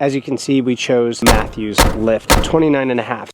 As you can see, we chose Mathews Lift 29.5.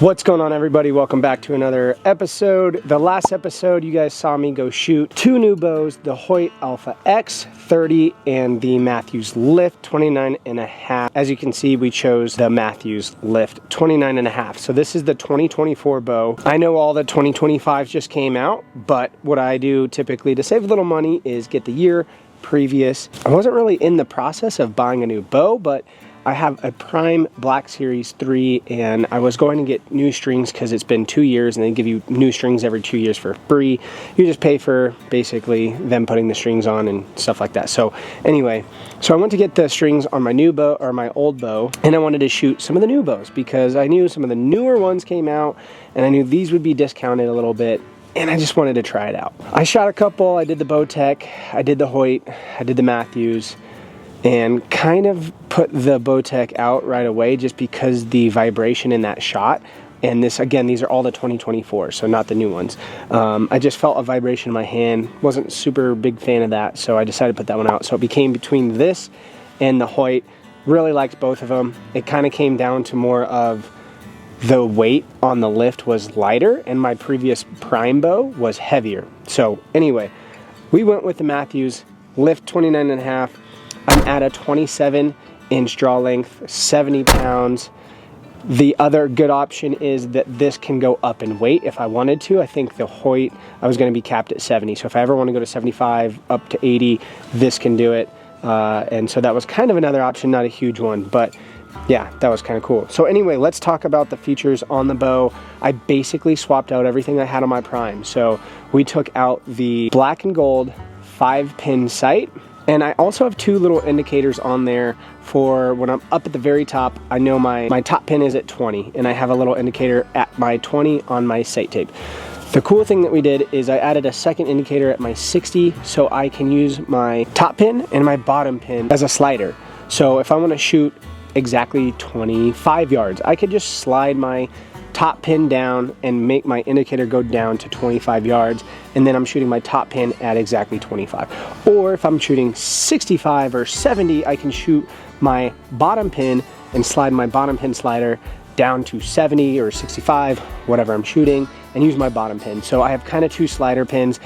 What's going on, everybody? Welcome back to another episode. The last episode, you guys saw me go shoot two new bows, the Hoyt Alpha X 30 and the Mathews Lift 29.5. As you can see, we chose the Mathews Lift 29.5. So this is the 2024 bow. I know all the 2025s just came out, but what I do typically to save a little money is get the year previous. I wasn't really in the process of buying a new bow, but I have a Prime Black Series 3 and I was going to get new strings because it's been 2 years and they give you new strings every 2 years for free. You just pay for basically them putting the strings on and stuff like that. So anyway, so I went to get the strings on my new bow or my old bow, and I wanted to shoot some of the new bows because I knew some of the newer ones came out and I knew these would be discounted a little bit. And I just wanted to try it out. I shot a couple. I did the Bowtech, I did the Hoyt, I did the Mathews, and kind of put the Bowtech out right away just because the vibration in that shot. And this, again, these are all the 2024, so not the new ones. I just felt a vibration in my hand. Wasn't super big fan of that, so I decided to put that one out. So it became between this and the Hoyt. Really liked both of them. It kind of came down to more of the weight on the lift was lighter and my previous Prime bow was heavier. So anyway, we went with the Mathews Lift 29.5. I'm at a 27-inch draw length, 70 pounds. The other good option is that this can go up in weight if I wanted to. I think the Hoyt, I was going to be capped at 70. So if I ever want to go to 75, up to 80, this can do it. And so that was kind of another option, not a huge one, but yeah, that was kind of cool. So anyway, let's talk about the features on the bow. I basically swapped out everything I had on my Prime. So we took out the black and gold 5-pin sight. And I also have two little indicators on there for when I'm up at the very top. I know my top pin is at 20, and I have a little indicator at my 20 on my sight tape. The cool thing that we did is I added a second indicator at my 60, so I can use my top pin and my bottom pin as a slider. So if I want to shoot exactly 25 yards, I could just slide my top pin down and make my indicator go down to 25 yards, and then I'm shooting my top pin at exactly 25. Or if I'm shooting 65 or 70, I can shoot my bottom pin and slide my bottom pin slider down to 70 or 65, whatever I'm shooting, and use my bottom pin. So I have kind of two slider pins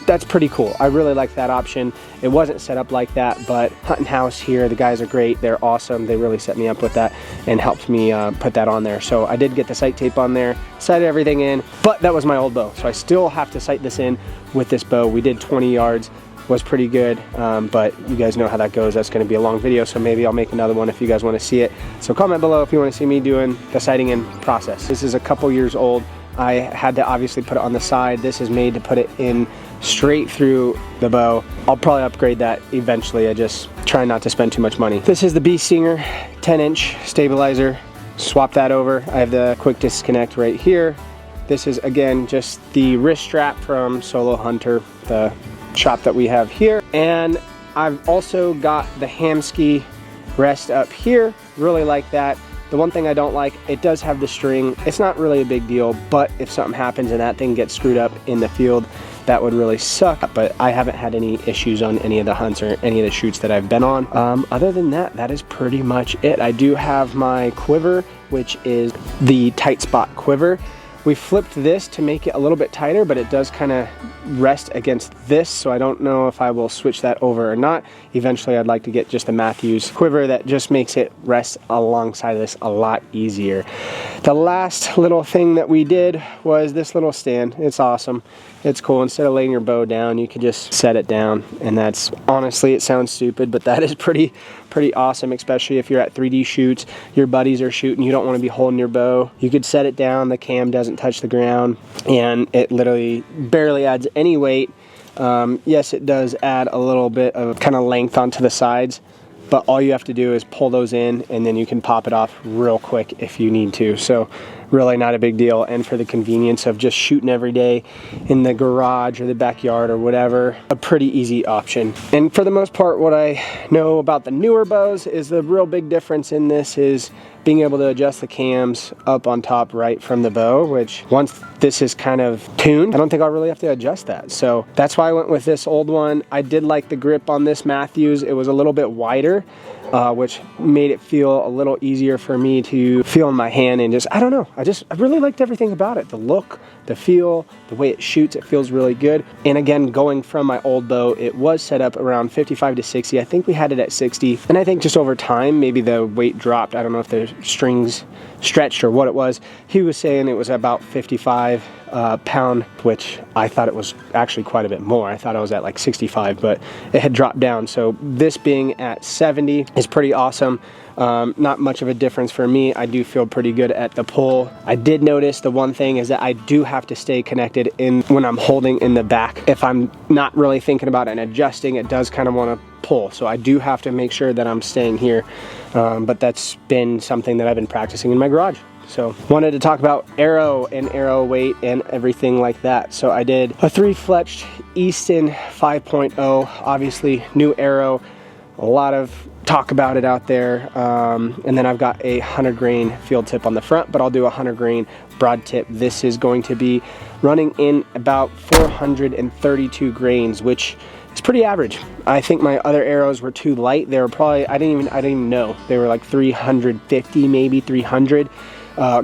that's pretty cool. I really like that option. It wasn't set up like that, but Hunt and House here, the guys are great. They're awesome. They really set me up with that and helped me put that on there. So I did get the sight tape on there, sighted everything in, but that was my old bow. So I still have to sight this in with this bow. We did 20 yards, was pretty good, but you guys know how that goes. That's gonna be a long video, so maybe I'll make another one if you guys wanna see it. So comment below if you wanna see me doing the sighting in process. This is a couple years old. I had to obviously put it on the side. This is made to put it in straight through the bow. I'll probably upgrade that eventually. I just try not to spend too much money. This is the Bee Stinger 10-inch stabilizer. Swap that over. I have the quick disconnect right here. This is, again, just the wrist strap from Solo Hunter, the shop that we have here. And I've also got the Hamski rest up here. Really like that. The one thing I don't like, it does have the string. It's not really a big deal, but if something happens and that thing gets screwed up in the field, that would really suck. But I haven't had any issues on any of the hunts or any of the shoots that I've been on. Other than that, that is pretty much it. I do have my quiver, which is the tight spot quiver. We flipped this to make it a little bit tighter, but it does kind of rest against this, so I don't know if I will switch that over or not. Eventually I'd like to get just a Mathews quiver that just makes it rest alongside of this a lot easier. The last little thing that we did was this little stand. It's awesome. It's cool. Instead of laying your bow down, you can just set it down, and that's, honestly, it sounds stupid, but that is pretty awesome, especially if you're at 3D shoots, your buddies are shooting, you don't want to be holding your bow. You could set it down, the cam doesn't touch the ground, and it literally barely adds any weight. Yes, it does add a little bit of kind of length onto the sides, but all you have to do is pull those in and then you can pop it off real quick if you need to. So really not a big deal. And for the convenience of just shooting every day in the garage or the backyard or whatever, a pretty easy option. And for the most part, what I know about the newer bows is the real big difference in this is being able to adjust the cams up on top right from the bow, which once this is kind of tuned, I don't think I'll really have to adjust that. So that's why I went with this old one. I did like the grip on this Mathews. It was a little bit wider, which made it feel a little easier for me to feel in my hand, and just, I don't know, I really liked everything about it. The look, the feel, the way it shoots, it feels really good. And again, going from my old bow, it was set up around 55 to 60. I think we had it at 60. And I think just over time, maybe the weight dropped. I don't know if the strings stretched or what it was. He was saying it was about 55 pound, which I thought it was actually quite a bit more. I thought I was at like 65, but it had dropped down. So this being at 70 is pretty awesome. Not much of a difference for me. I do feel pretty good at the pull. I did notice the one thing is that I do have to stay connected in when I'm holding in the back. If I'm not really thinking about it and adjusting, it does kind of want to pull. So I do have to make sure that I'm staying here. But that's been something that I've been practicing in my garage. So wanted to talk about arrow and arrow weight and everything like that. So I did a 3-fletched Easton 5.0, obviously new arrow, a lot of talk about it out there. And then I've got a 100 grain field tip on the front, but I'll do a 100 grain broad tip. This is going to be running in about 432 grains, which is pretty average. I think my other arrows were too light. They were probably, I didn't even know. They were like 350, maybe 300.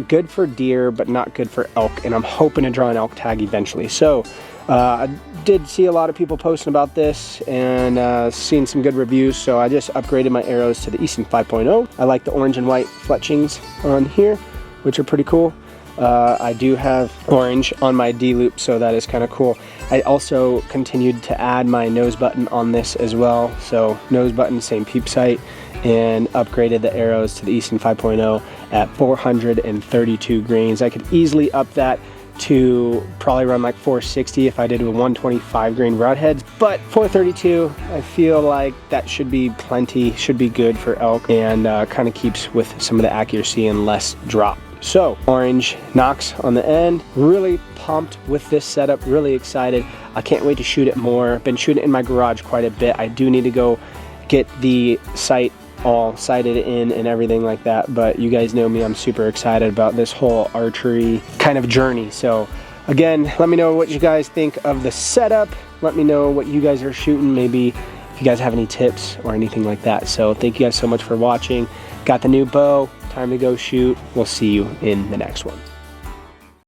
Good for deer, but not good for elk. And I'm hoping to draw an elk tag eventually. So I did see a lot of people posting about this and seeing some good reviews. So I just upgraded my arrows to the Easton 5.0. I like the orange and white fletchings on here, which are pretty cool. I do have orange on my D-loop, so that is kind of cool. I also continued to add my nose button on this as well. So nose button, same peep sight, and upgraded the arrows to the Easton 5.0 at 432 grains. I could easily up that to probably run like 460 if I did with 125 grain broadheads, but 432, I feel like that should be plenty, should be good for elk, and kind of keeps with some of the accuracy and less drop. So orange nocks on the end. Really pumped with this setup, really excited. I can't wait to shoot it more. Been shooting it in my garage quite a bit. I do need to go get the sight all sighted in and everything like that, but you guys know me, I'm super excited about this whole archery kind of journey. So again, let me know what you guys think of the setup. Let me know what you guys are shooting, maybe if you guys have any tips or anything like that. So thank you guys so much for watching. Got the new bow, time to go shoot. We'll see you in the next one.